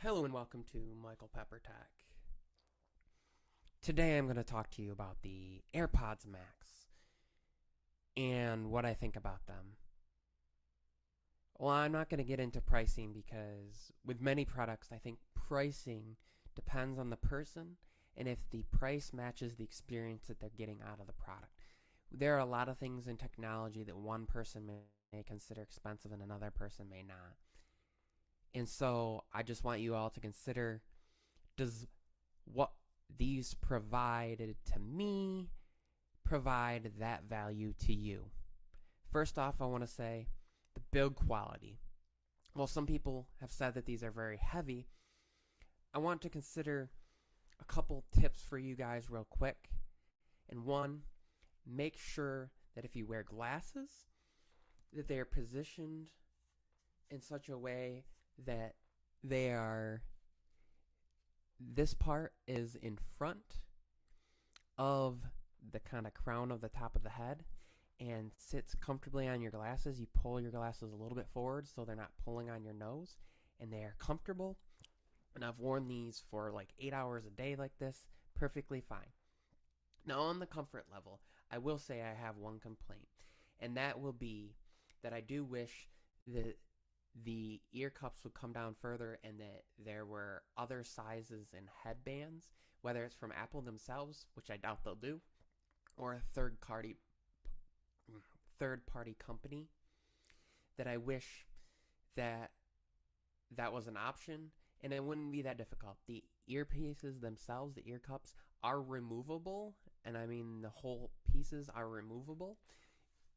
Hello and welcome to Michael Pepper Tech. Today I'm going to talk to you about the AirPods Max and what I think about them. Well, I'm not going to get into pricing because with many products, I think pricing depends on the person and if the price matches the experience that they're getting out of the product. There are a lot of things in technology that one person may consider expensive and another person may not. And so I just want you all to consider, does what these provided to me provide that value to you? First off, I want to say the build quality. Well, some people have said that these are very heavy. I want to consider a couple tips for you guys real quick. And one, make sure that if you wear glasses, that they are positioned in such a way that this part is in front of the kind of crown of the top of the head and sits comfortably on your glasses. You pull your glasses a little bit forward so they're not pulling on your nose, and they are comfortable. And I've worn these for like 8 hours a day like this, perfectly fine. Now, on the comfort level, I will say I have one complaint, and that will be that I do wish that the ear cups would come down further and that there were other sizes and headbands, whether it's from Apple themselves, which I doubt they'll do, or a third party company, that I wish that that was an option and it wouldn't be that difficult. The earpieces themselves, the ear cups, are removable, and I mean the whole pieces are removable.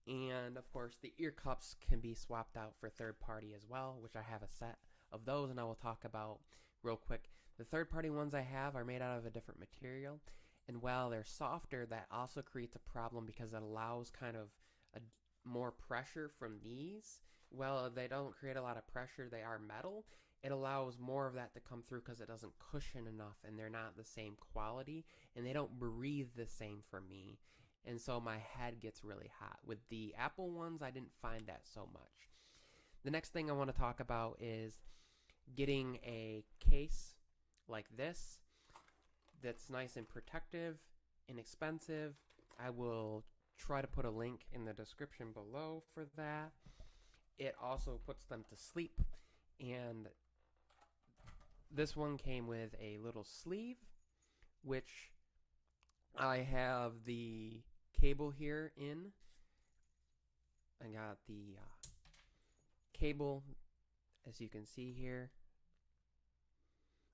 And of course, the ear cups can be swapped out for third party as well, which I have a set of those, and I will talk about real quick. The third party ones I have are made out of a different material, and while they're softer, that also creates a problem because it allows kind of a more pressure from these. Well, they don't create a lot of pressure, they are metal. It allows more of that to come through because it doesn't cushion enough, and they're not the same quality, and they don't breathe the same for me. And so my head gets really hot. With the Apple ones, I didn't find that so much. The next thing I want to talk about is getting a case like this that's nice and protective, inexpensive. I will try to put a link in the description below for that. It also puts them to sleep, and this one came with a little sleeve, which I have the cable here in. I got the cable, as you can see here.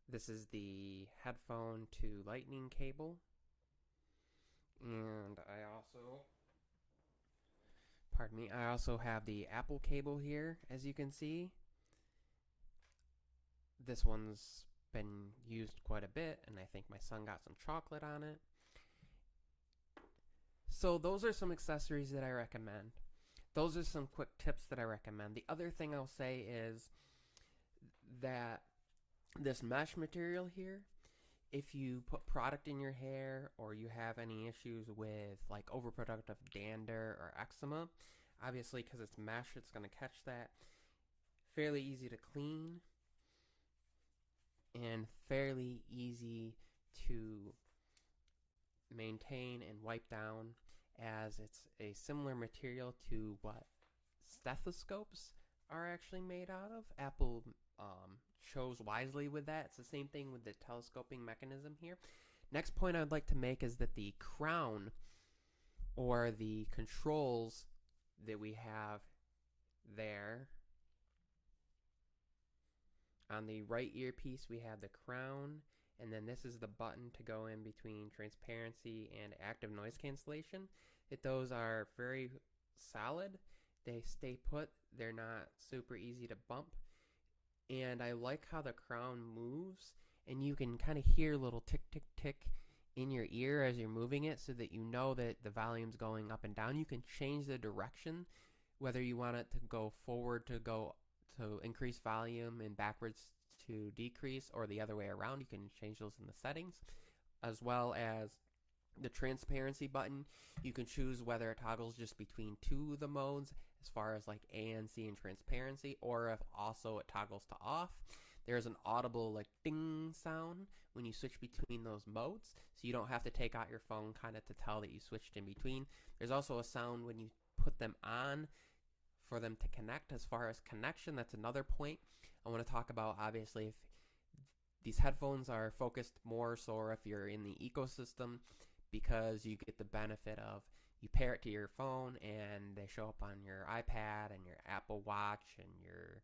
This is the headphone to lightning cable. And I also have the Apple cable here, as you can see. This one's been used quite a bit, and I think my son got some chocolate on it. So those are some accessories that I recommend. Those are some quick tips that I recommend. The other thing I'll say is that this mesh material here, if you put product in your hair or you have any issues with like overproductive dander or eczema, obviously because it's mesh, it's going to catch that. Fairly easy to clean and fairly easy to maintain and wipe down, as it's a similar material to what stethoscopes are actually made out of. Apple chose wisely with that. It's the same thing with the telescoping mechanism here. Next point I'd like to make is that the crown, or the controls that we have there, on the right earpiece we have the crown, and then this is the button to go in between transparency and active noise cancellation. Those are very solid. They stay put. They're not super easy to bump. And I like how the crown moves, and you can kind of hear a little tick, tick, tick in your ear as you're moving it so that you know that the volume's going up and down. You can change the direction, whether you want it to go forward to increase volume and backwards to decrease, or the other way around. You can change those in the settings, as well as the transparency button. You can choose whether it toggles just between two of the modes as far as like ANC and transparency, or if also it toggles to off. there's an audible like ding sound when you switch between those modes, so you don't have to take out your phone kind of to tell that you switched in between. There's also a sound when you put them on for them to connect. As far as connection, that's another point I want to talk about. Obviously, if these headphones are focused more so if you're in the ecosystem, because you get the benefit of you pair it to your phone and they show up on your iPad and your Apple Watch and your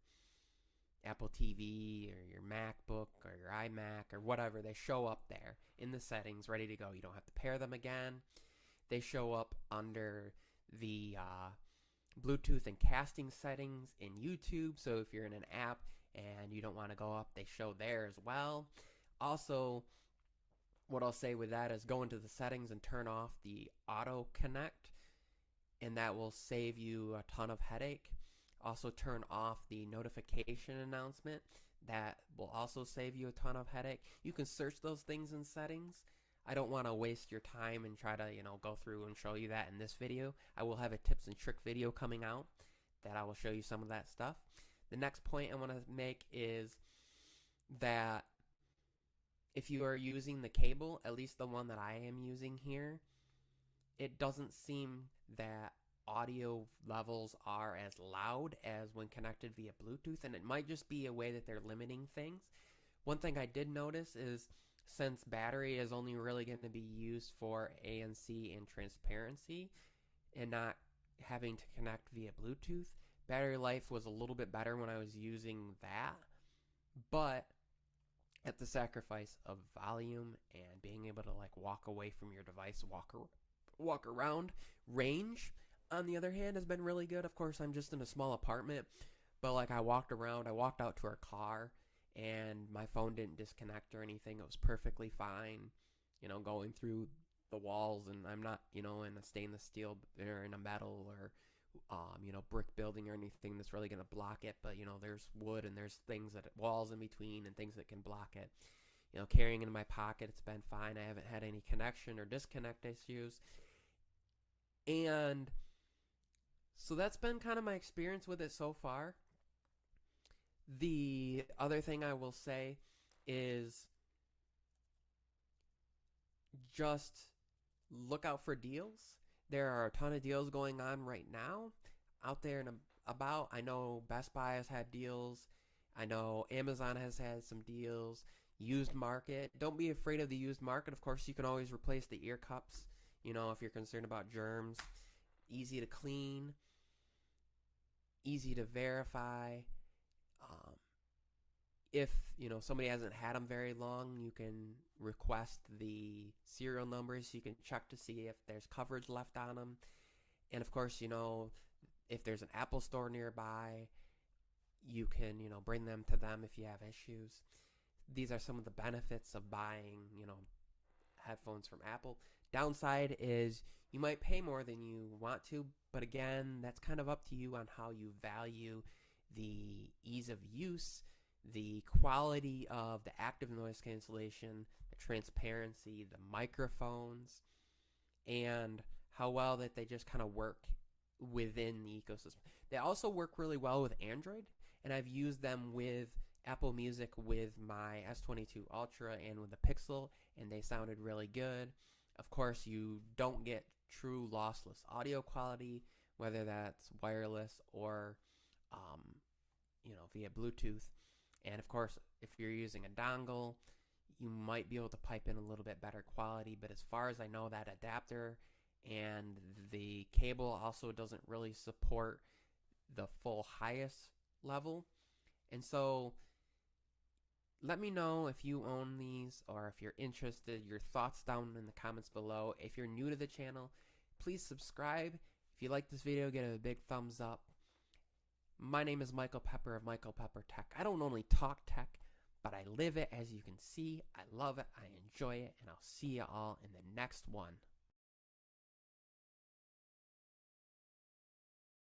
Apple TV or your MacBook or your iMac or whatever. They show up there in the settings ready to go. You don't have to pair them again. They show up under the Bluetooth and casting settings in YouTube. So if you're in an app and you don't want to go up, they show there as well. Also, what I'll say with that is go into the settings and turn off the auto connect, and that will save you a ton of headache. Also turn off the notification announcement. That will also save you a ton of headache. You can search those things in settings. I don't want to waste your time and try to, go through and show you that in this video. I will have a tips and trick video coming out that I will show you some of that stuff. The next point I want to make is that if you are using the cable, at least the one that I am using here, it doesn't seem that audio levels are as loud as when connected via Bluetooth, and it might just be a way that they're limiting things. One thing I did notice is since battery is only really going to be used for ANC and transparency and not having to connect via Bluetooth, battery life was a little bit better when I was using that, but at the sacrifice of volume and being able to like walk away from your device, walk around. Range, on the other hand, has been really good. Of course, I'm just in a small apartment, but like I walked out to our car and my phone didn't disconnect or anything. It was perfectly fine, going through the walls, and I'm not, in a stainless steel or in a metal or brick building or anything that's really going to block it. But, there's wood and there's things walls in between and things that can block it. Carrying it in my pocket, it's been fine. I haven't had any connection or disconnect issues. And so that's been kind of my experience with it so far. The other thing I will say is just look out for deals. There are a ton of deals going on right now out there and about. I know Best Buy has had deals. I know Amazon has had some deals. Used market. Don't be afraid of the used market. Of course, you can always replace the ear cups, if you're concerned about germs. Easy to clean. Easy to verify. If somebody hasn't had them very long, you can request the serial numbers so you can check to see if there's coverage left on them. And of course, if there's an Apple store nearby, you can bring them to them if you have issues. These are some of the benefits of buying headphones from Apple. Downside is you might pay more than you want to, but again, that's kind of up to you on how you value the ease of use, the quality of the active noise cancellation, the transparency, the microphones, and how well that they just kind of work within the ecosystem. They also work really well with Android, and I've used them with Apple Music with my S22 Ultra and with the Pixel, and they sounded really good. Of course, you don't get true lossless audio quality, whether that's wireless or via Bluetooth. And of course, if you're using a dongle, you might be able to pipe in a little bit better quality. But as far as I know, that adapter and the cable also doesn't really support the full highest level. And so let me know if you own these or if you're interested, your thoughts down in the comments below. If you're new to the channel, please subscribe. If you like this video, give it a big thumbs up. My name is Michael Pepper of Michael Pepper Tech. I don't only talk tech, but I live it, as you can see. I love it. I enjoy it. And I'll see you all in the next one.